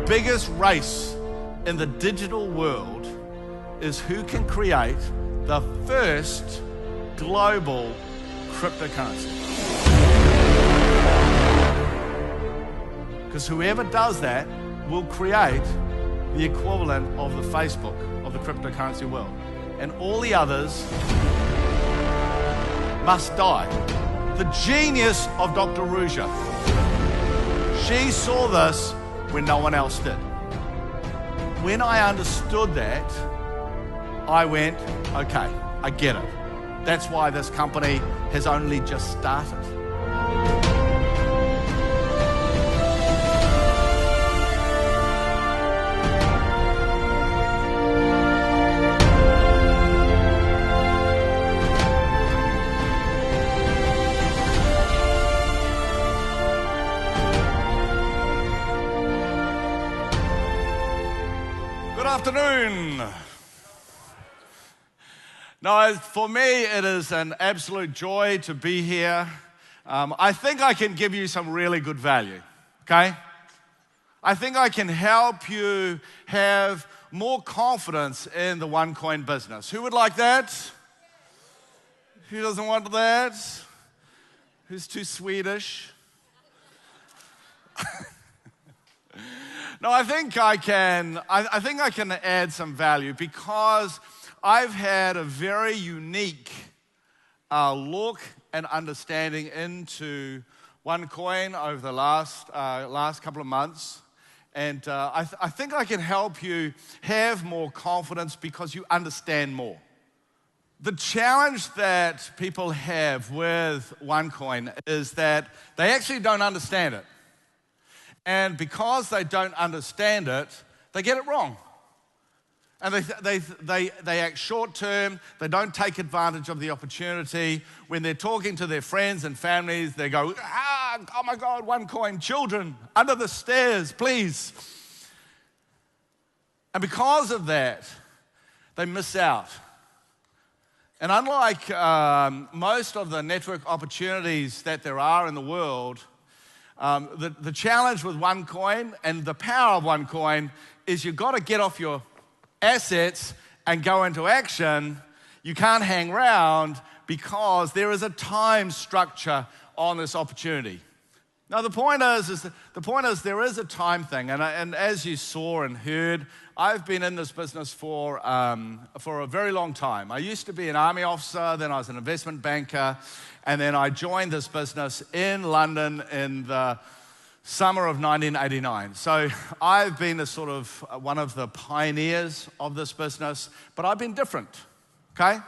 biggest race in the digital world is who can create the first global cryptocurrency. Because whoever does that will create the equivalent of the Facebook of the cryptocurrency world. And all the others must die. The genius of Dr. Ruja. She saw this when no one else did. When I understood that, I went, okay, I get it. That's why this company has only just started. Afternoon. No, for me, it is an absolute joy to be here. I think I can give you some really good value, okay? I think I can help you have more confidence in the Onecoin business. Who would like that? Who doesn't want that? Who's too Swedish? No, I think I can add some value because I've had a very unique look and understanding into Onecoin over the last couple of months. And I think I can help you have more confidence because you understand more. The challenge that people have with Onecoin is that they actually don't understand it. And because they don't understand it, they get it wrong. And they act short-term, they don't take advantage of the opportunity. When they're talking to their friends and families, they go, oh my God, Onecoin, children, under the stairs, please. And because of that, they miss out. And unlike most of the network opportunities that there are in the world, the challenge with Onecoin and the power of Onecoin is you've got to get off your assets and go into action. You can't hang around because there is a time structure on this opportunity. Now the point is there is a time thing, and as you saw and heard, I've been in this business for a very long time. I used to be an army officer, then I was an investment banker, and then I joined this business in London in the summer of 1989. So I've been a sort of one of the pioneers of this business, but I've been different, okay?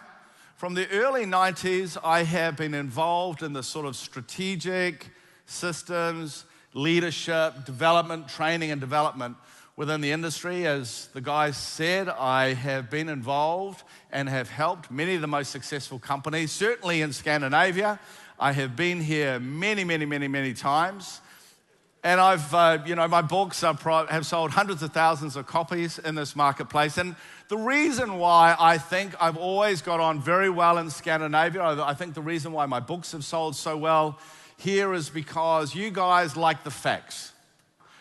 From the early 90s, I have been involved in the sort of strategic systems, leadership, development, training and development within the industry. As the guys said, I have been involved and have helped many of the most successful companies, certainly in Scandinavia. I have been here many times. And I've, my books have sold hundreds of thousands of copies in this marketplace. And the reason why I think I've always got on very well in Scandinavia, I think the reason why my books have sold so well here is because you guys like the facts.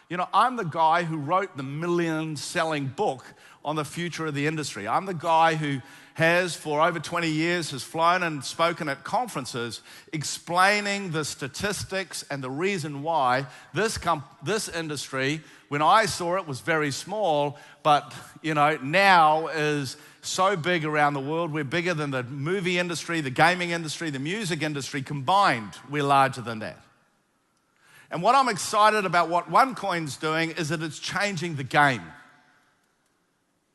You know, I'm the guy who wrote the million-selling book on the future of the industry. I'm the guy who has, for over 20 years, has flown and spoken at conferences explaining the statistics and the reason why this industry, when I saw it, was very small, but, now is so big around the world. We're bigger than the movie industry, the gaming industry, the music industry combined. We're larger than that. And what I'm excited about what Onecoin's doing is that it's changing the game.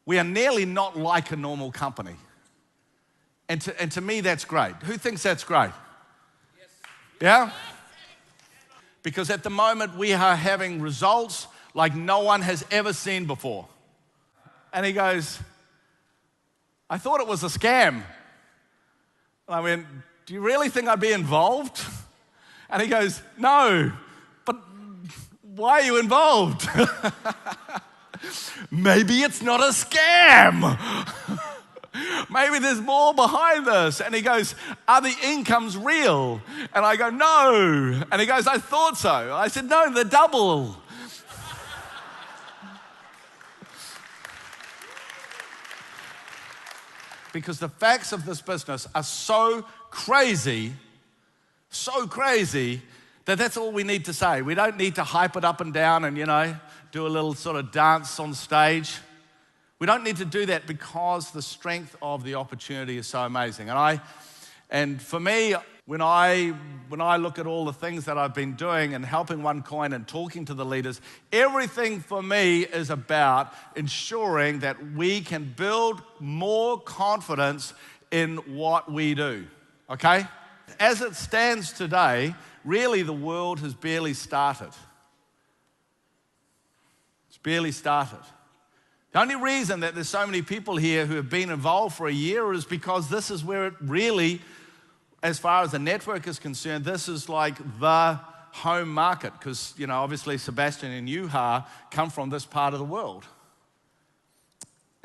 We are nearly not like a normal company. And to me, that's great. Who thinks that's great? Yes. Yeah? Because at the moment, we are having results like no one has ever seen before. And he goes, I thought it was a scam. And I went, do you really think I'd be involved? And he goes, no, but why are you involved? Maybe it's not a scam. Maybe there's more behind this. And he goes, are the incomes real? And I go, no. And he goes, I thought so. I said, no, they're double. because the facts of this business are so crazy, that that's all we need to say. We don't need to hype it up and down and, do a little sort of dance on stage. We don't need to do that because the strength of the opportunity is so amazing. And for me, when I look at all the things that I've been doing and helping Onecoin and talking to the leaders, everything for me is about ensuring that we can build more confidence in what we do, okay? As it stands today, really the world has barely started. It's barely started. The only reason that there's so many people here who have been involved for a year is because this is where it really, as far as the network is concerned, this is like the home market because, obviously Sebastian and Juha come from this part of the world.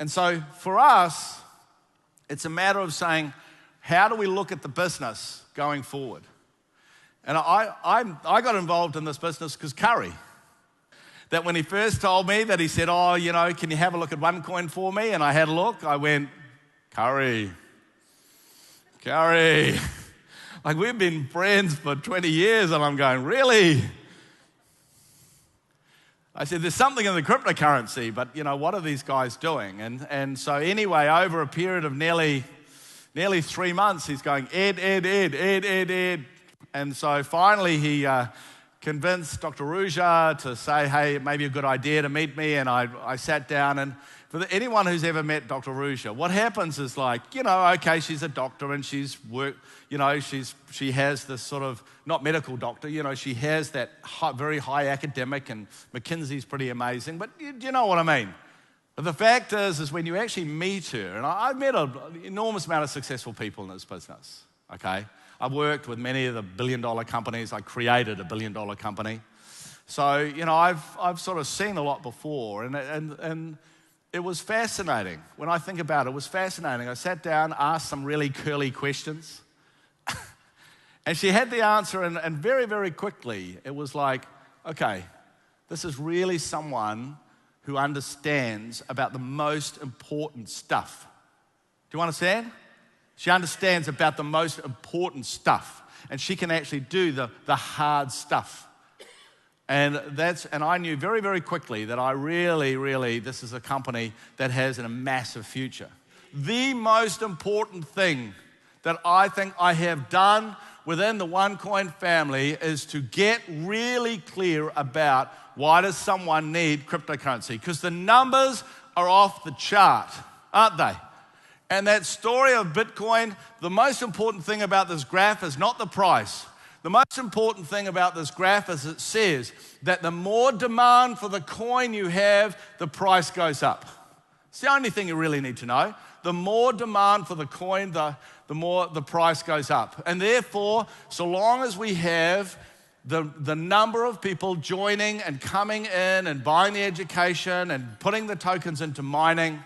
And so for us, it's a matter of saying, how do we look at the business going forward? And I got involved in this business because Curry, that when he first told me that he said, can you have a look at Onecoin for me? And I had a look, I went, Curry. Like we've been friends for 20 years and I'm going, really? I said, there's something in the cryptocurrency, but what are these guys doing? And so anyway, over a period of nearly 3 months, he's going, Ed. And so finally he convinced Dr. Ruja to say, hey, it may be a good idea to meet me. And I sat down, and for anyone who's ever met Dr. Ruja, what happens is like, okay, she's a doctor and she's worked, she has this sort of, not medical doctor, she has that very high academic, and McKinsey's pretty amazing, but you know what I mean. But the fact is when you actually meet her, and I've met an enormous amount of successful people in this business, okay? I've worked with many of the billion-dollar companies. I created a billion-dollar company. So, I've sort of seen a lot before, and it was fascinating. When I think about it, it was fascinating. I sat down, asked some really curly questions, and she had the answer, and very, very quickly, it was like, okay, this is really someone who understands about the most important stuff. Do you understand? She understands about the most important stuff, and she can actually do the hard stuff. And I knew very, very quickly that I really, this is a company that has a massive future. The most important thing that I think I have done within the Onecoin family is to get really clear about why does someone need cryptocurrency? Because the numbers are off the chart, aren't they? And that story of Bitcoin, the most important thing about this graph is not the price. The most important thing about this graph is it says that the more demand for the coin you have, the price goes up. It's the only thing you really need to know. The more demand for the coin, the more the price goes up. And therefore, so long as we have the number of people joining and coming in and buying the education and putting the tokens into mining,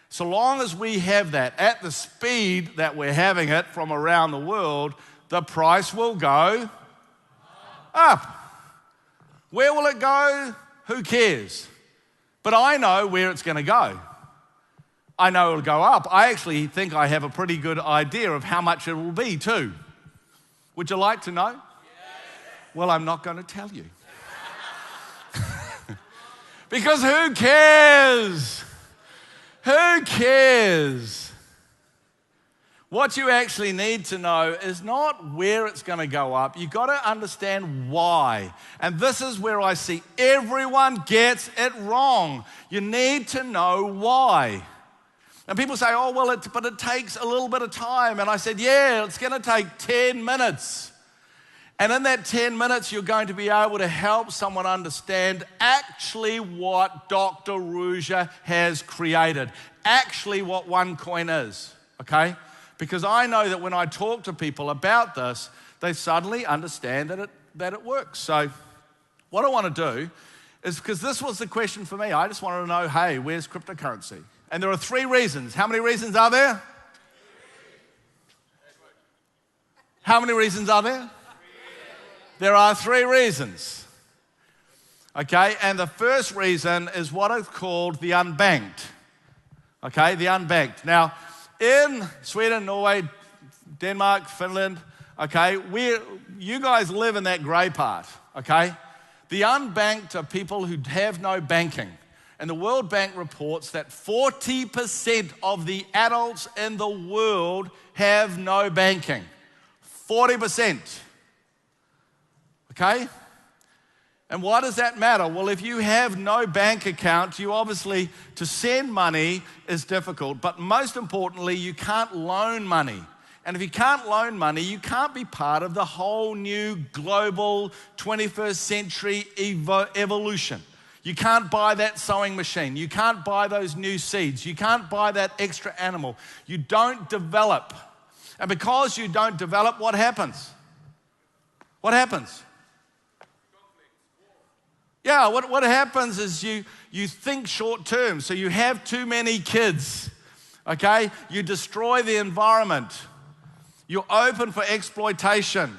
so long as we have that at the speed that we're having it from around the world, the price will go up. Where will it go? Who cares? But I know where it's going to go. I know it'll go up. I actually think I have a pretty good idea of how much it will be too. Would you like to know? Yes. Well, I'm not going to tell you. Because who cares? Who cares? What you actually need to know is not where it's going to go up. You've got to understand why. And this is where I see everyone gets it wrong. You need to know why. And people say, oh, well, but it takes a little bit of time. And I said, yeah, it's going to take 10 minutes. And in that 10 minutes, you're going to be able to help someone understand actually what Dr. Ruja has created, actually what Onecoin is, okay? Because I know that when I talk to people about this, they suddenly understand that it works. So what I want to do is, because this was the question for me, I just wanted to know, hey, where's cryptocurrency? And there are 3 reasons. How many reasons are there? How many reasons are there? There are 3 reasons. Okay, and the first reason is what is called the unbanked. Okay, the unbanked. Now, in Sweden, Norway, Denmark, Finland, okay, you guys live in that grey part, okay? The unbanked are people who have no banking. And the World Bank reports that 40% of the adults in the world have no banking. 40%. Okay? And why does that matter? Well, if you have no bank account, you obviously, to send money is difficult. But most importantly, you can't loan money. And if you can't loan money, you can't be part of the whole new global 21st century evolution. You can't buy that sewing machine. You can't buy those new seeds. You can't buy that extra animal. You don't develop. And because you don't develop, what happens? What happens? Yeah, what happens is you think short term. So you have too many kids, okay? You destroy the environment. You're open for exploitation.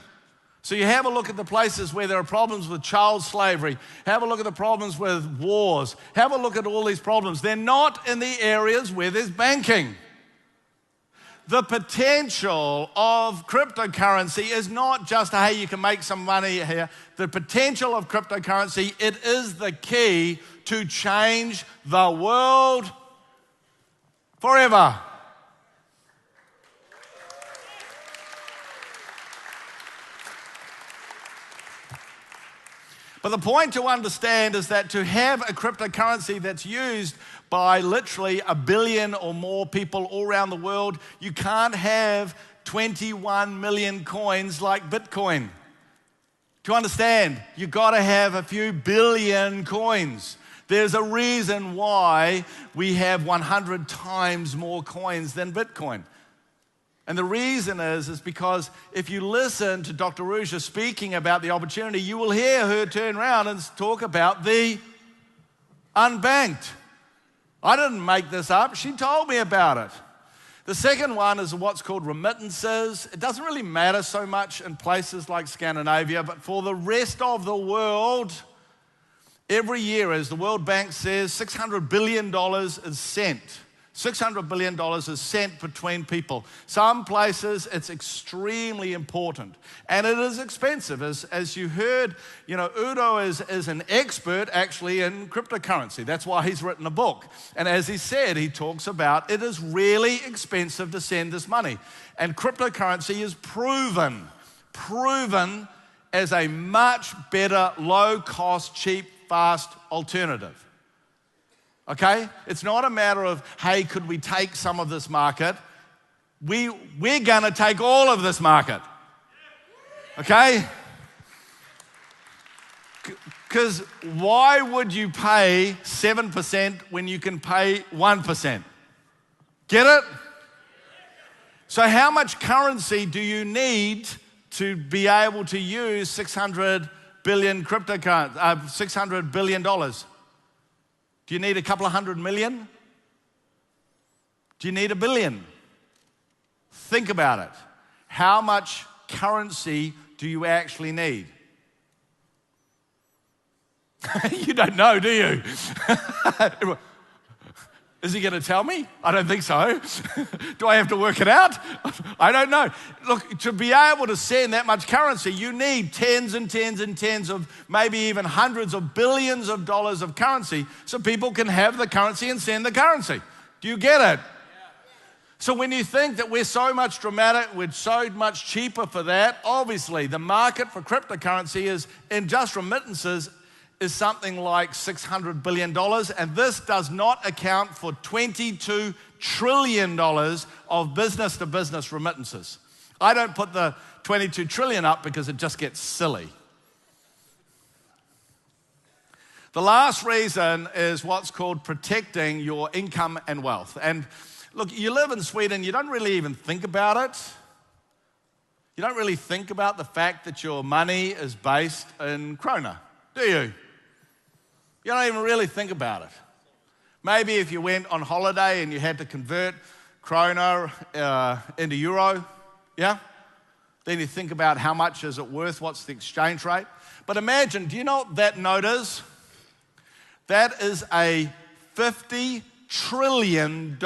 So you have a look at the places where there are problems with child slavery. Have a look at the problems with wars. Have a look at all these problems. They're not in the areas where there's banking. The potential of cryptocurrency is not just, hey, you can make some money here. The potential of cryptocurrency, it is the key to change the world forever. But the point to understand is that to have a cryptocurrency that's used by literally 1 billion or more people all around the world, you can't have 21 million coins like Bitcoin. To understand, you've got to have a few billion coins. There's a reason why we have 100 times more coins than Bitcoin. And the reason is because if you listen to Dr. Ruja speaking about the opportunity, you will hear her turn around and talk about the unbanked. I didn't make this up. She told me about it. The second one is what's called remittances. It doesn't really matter so much in places like Scandinavia, but for the rest of the world, every year, as the World Bank says, $600 billion is sent. $600 billion is sent between people. Some places it's extremely important. And it is expensive. As you heard, Udo is an expert actually in cryptocurrency. That's why he's written a book. And as he said, he talks about it is really expensive to send this money. And cryptocurrency is proven as a much better, low-cost, cheap, fast alternative. Okay? It's not a matter of, hey, could we take some of this market? We're going to take all of this market. Okay? Because why would you pay 7% when you can pay 1%? Get it? So how much currency do you need to be able to use 600 billion cryptocurrency, $600 billion? Do you need a couple of 100 million? Do you need 1 billion? Think about it. How much currency do you actually need? You don't know, do you? Is he going to tell me? I don't think so. Do I have to work it out? I don't know. Look, to be able to send that much currency, you need tens and tens and tens of, maybe even hundreds of billions of dollars of currency so people can have the currency and send the currency. Do you get it? Yeah. So when you think that we're so much we're so much cheaper for that, obviously the market for cryptocurrency is, in just remittances, is something like $600 billion, and this does not account for $22 trillion of business-to-business remittances. I don't put the 22 trillion up because it just gets silly. The last reason is what's called protecting your income and wealth. And look, you live in Sweden, you don't really even think about it. You don't really think about the fact that your money is based in krona, do you? You don't even really think about it. Maybe if you went on holiday and you had to convert krona into euro, yeah? Then you think about how much is it worth, what's the exchange rate. But imagine, do you know what that note is? That is a $50 trillion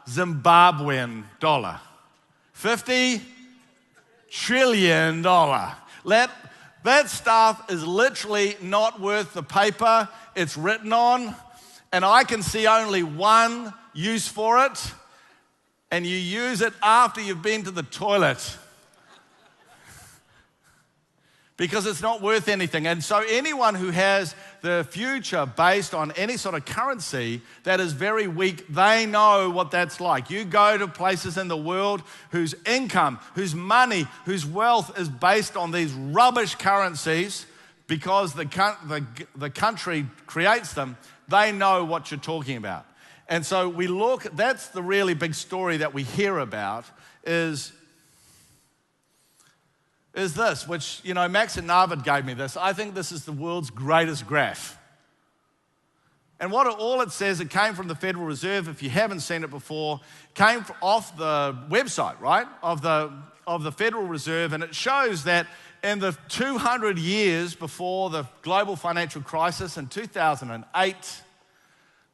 Zimbabwean dollar. $50 trillion. That stuff is literally not worth the paper it's written on, and I can see only one use for it, and you use it after you've been to the toilet. Because it's not worth anything. And so anyone who has the future based on any sort of currency that is very weak, they know what that's like. You go to places in the world whose income, whose money, whose wealth is based on these rubbish currencies because the country creates them, they know what you're talking about. And so we look, that's the really big story that we hear about is this, which, you know, Max and Narvid gave me this. I think this is the world's greatest graph. And all it says, it came from the Federal Reserve, if you haven't seen it before, came off the website, right, of the Federal Reserve, and it shows that in the 200 years before the global financial crisis in 2008,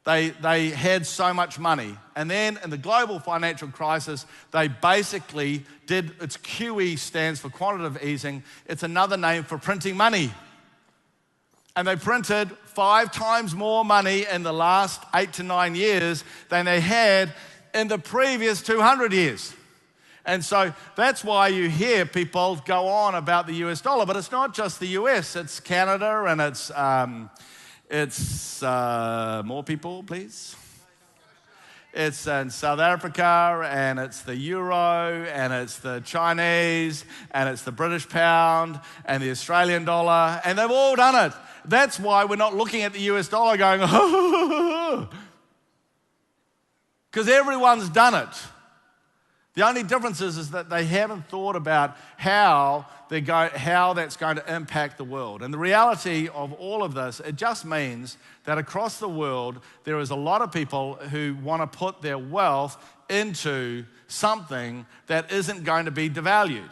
They had so much money. And then in the global financial crisis, they basically did, its QE stands for quantitative easing. It's another name for printing money. And they printed 5 times more money in the last 8 to 9 years than they had in the previous 200 years. And so that's why you hear people go on about the US dollar, but it's not just the US, it's Canada and it's more people, please. It's in South Africa, and it's the euro, and it's the Chinese, and it's the British pound, and the Australian dollar, and they've all done it. That's why we're not looking at the US dollar going, because everyone's done it. The only difference is that they haven't thought about how that's going to impact the world. And the reality of all of this, it just means that across the world, there is a lot of people who want to put their wealth into something that isn't going to be devalued.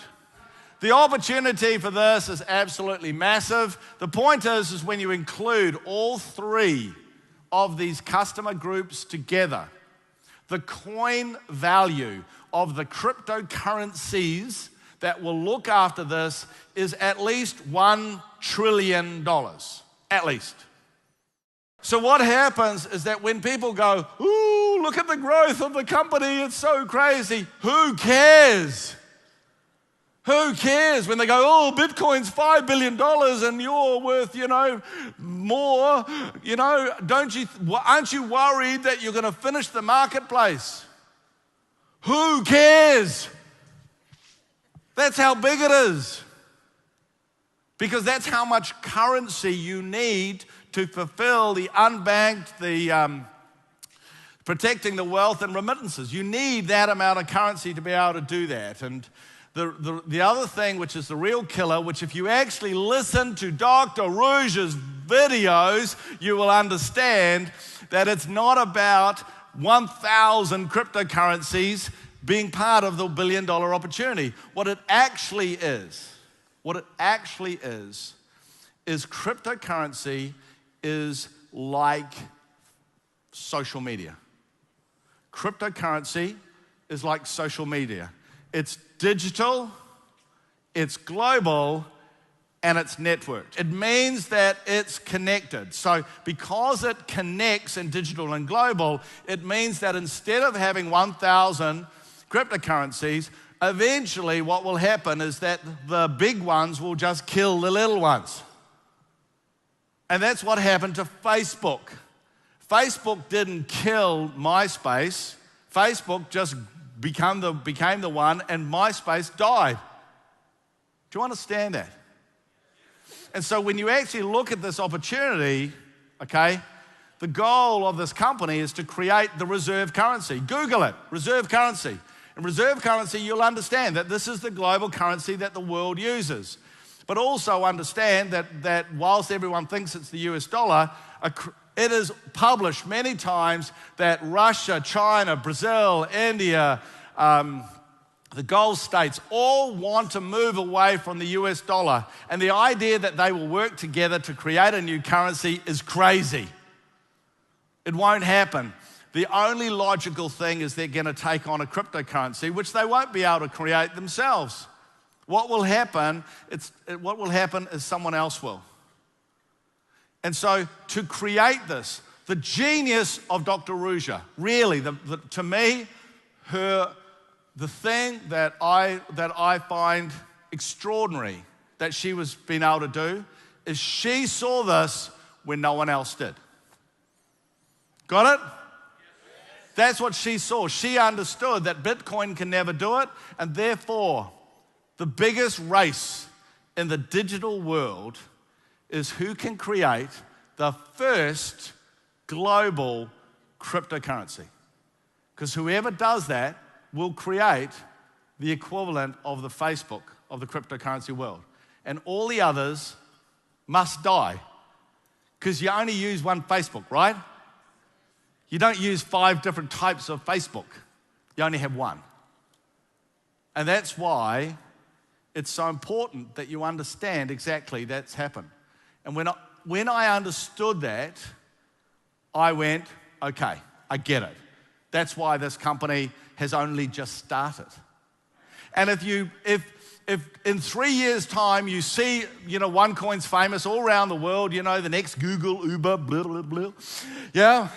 The opportunity for this is absolutely massive. The point is when you include all 3 of these customer groups together, the coin value of the cryptocurrencies that will look after this is at least $1 trillion, at least. So what happens is that when people go, ooh, look at the growth of the company, it's so crazy, who cares? Who cares when they go, oh, Bitcoin's $5 billion and you're worth, more, aren't you worried that you're going to finish the marketplace? Who cares? That's how big it is. Because that's how much currency you need to fulfill the unbanked, the protecting the wealth and remittances. You need that amount of currency to be able to do that. And the other thing, which is the real killer, which if you actually listen to Dr. Rouge's videos, you will understand that it's not about 1,000 cryptocurrencies being part of the $1 billion opportunity. What it actually is cryptocurrency is like social media. Cryptocurrency is like social media. It's digital, it's global, and it's networked. It means that it's connected. So because it connects in digital and global, it means that instead of having 1,000 cryptocurrencies, eventually what will happen is that the big ones will just kill the little ones. And that's what happened to Facebook. Facebook didn't kill MySpace. Facebook just became the one, and MySpace died. Do you understand that? And so when you actually look at this opportunity, okay, the goal of this company is to create the reserve currency. Google it, reserve currency. In reserve currency, you'll understand that this is the global currency that the world uses. But also understand that whilst everyone thinks it's the US dollar, it is published many times that Russia, China, Brazil, India, the Gulf states all want to move away from the US dollar. And the idea that they will work together to create a new currency is crazy. It won't happen. the only logical thing is they're going to take on a cryptocurrency, which they won't be able to create themselves. What will happen is someone else will. And so to create this, the genius of Dr. Ruja, really, to me, the thing that I find extraordinary that she was being able to do is she saw this when no one else did. Got it? That's what she saw. She understood that Bitcoin can never do it, and therefore, the biggest race in the digital world is who can create the first global cryptocurrency. Because whoever does that will create the equivalent of the Facebook of the cryptocurrency world. And all the others must die. Because you only use one Facebook, right? You don't use 5 different types of Facebook. You only have one. And that's why it's so important that you understand exactly that's happened. And when I understood that, I went, okay, I get it. That's why this company has only just started. And if in 3 years' time you see, Onecoin's famous all around the world, the next Google, Uber, blah, blah, blah, yeah?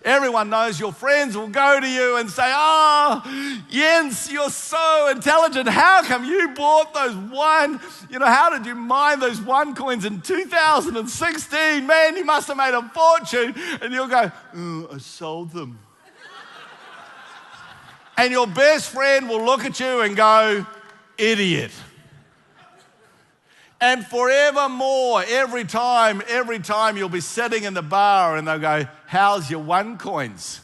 Everyone knows, your friends will go to you and say, oh, Jens, you're so intelligent. How come you bought those how did you mine those Onecoins in 2016? Man, you must have made a fortune. And you'll go, I sold them. And your best friend will look at you and go, idiot. And forevermore, every time you'll be sitting in the bar and they'll go, how's your Onecoins?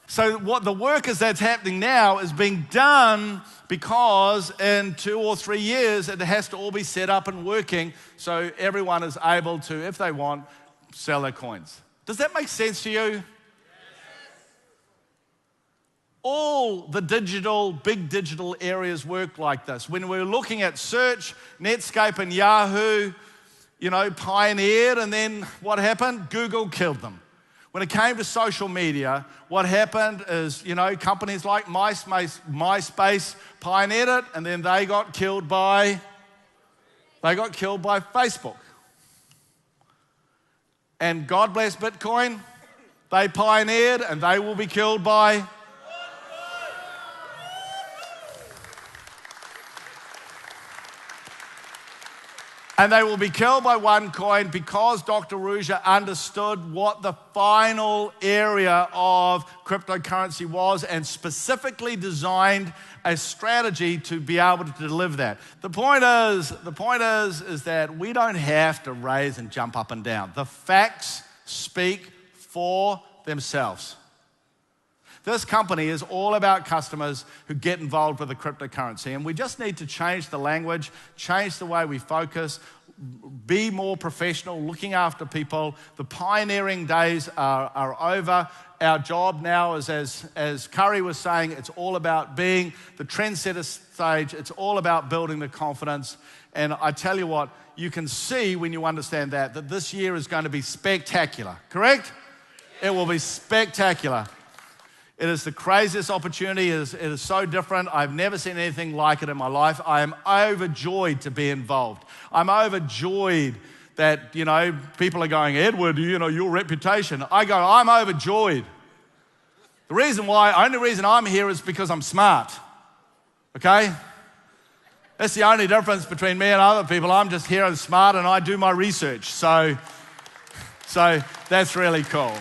So what the work is that's happening now is being done because in 2 or 3 years, it has to all be set up and working so everyone is able to, if they want, sell their coins. Does that make sense to you? All the big digital areas work like this. When we're looking at search, Netscape and Yahoo, pioneered, and then what happened? Google killed them. When it came to social media, what happened is, companies like MySpace pioneered it, and then they got killed by Facebook. And God bless Bitcoin, they pioneered, and they will be killed by And they will be killed by Onecoin because Dr. Ruja understood what the final area of cryptocurrency was and specifically designed a strategy to be able to deliver that. The point is that we don't have to raise and jump up and down. The facts speak for themselves. This company is all about customers who get involved with the cryptocurrency, and we just need to change the language, change the way we focus, be more professional, looking after people. The pioneering days are over. Our job now is, as Curry was saying, it's all about being the trendsetter stage. It's all about building the confidence. And I tell you what, you can see when you understand that this year is going to be spectacular, correct? It will be spectacular. It is the craziest opportunity. It is so different. I've never seen anything like it in my life. I am overjoyed to be involved. I'm overjoyed that, people are going, Edward, your reputation. I go, I'm overjoyed. Only reason I'm here is because I'm smart, okay? That's the only difference between me and other people. I'm just here and smart and I do my research. So that's really cool.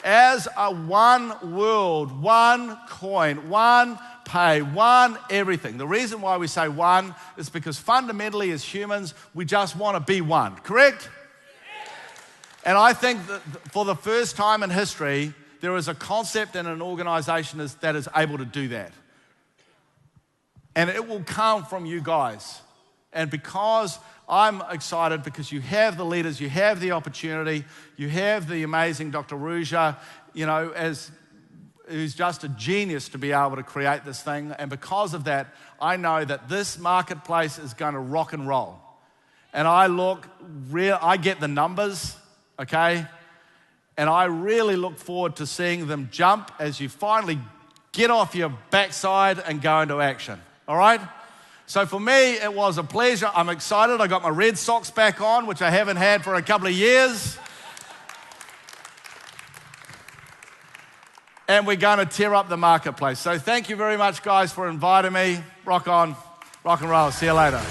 As a one world, one coin, one pay, one everything. The reason why we say one is because fundamentally as humans, we just want to be one, correct? Yes. And I think that for the first time in history, there is a concept in an organization that is able to do that. And it will come from you guys. And because I'm excited because you have the leaders, you have the opportunity, you have the amazing Dr. Ruja, who's just a genius to be able to create this thing. And because of that, I know that this marketplace is going to rock and roll. and I get the numbers, okay? And I really look forward to seeing them jump as you finally get off your backside and go into action, all right? So for me, it was a pleasure. I'm excited. I got my red socks back on, which I haven't had for a couple of years. And we're going to tear up the marketplace. So thank you very much, guys, for inviting me. Rock on, rock and roll. See you later.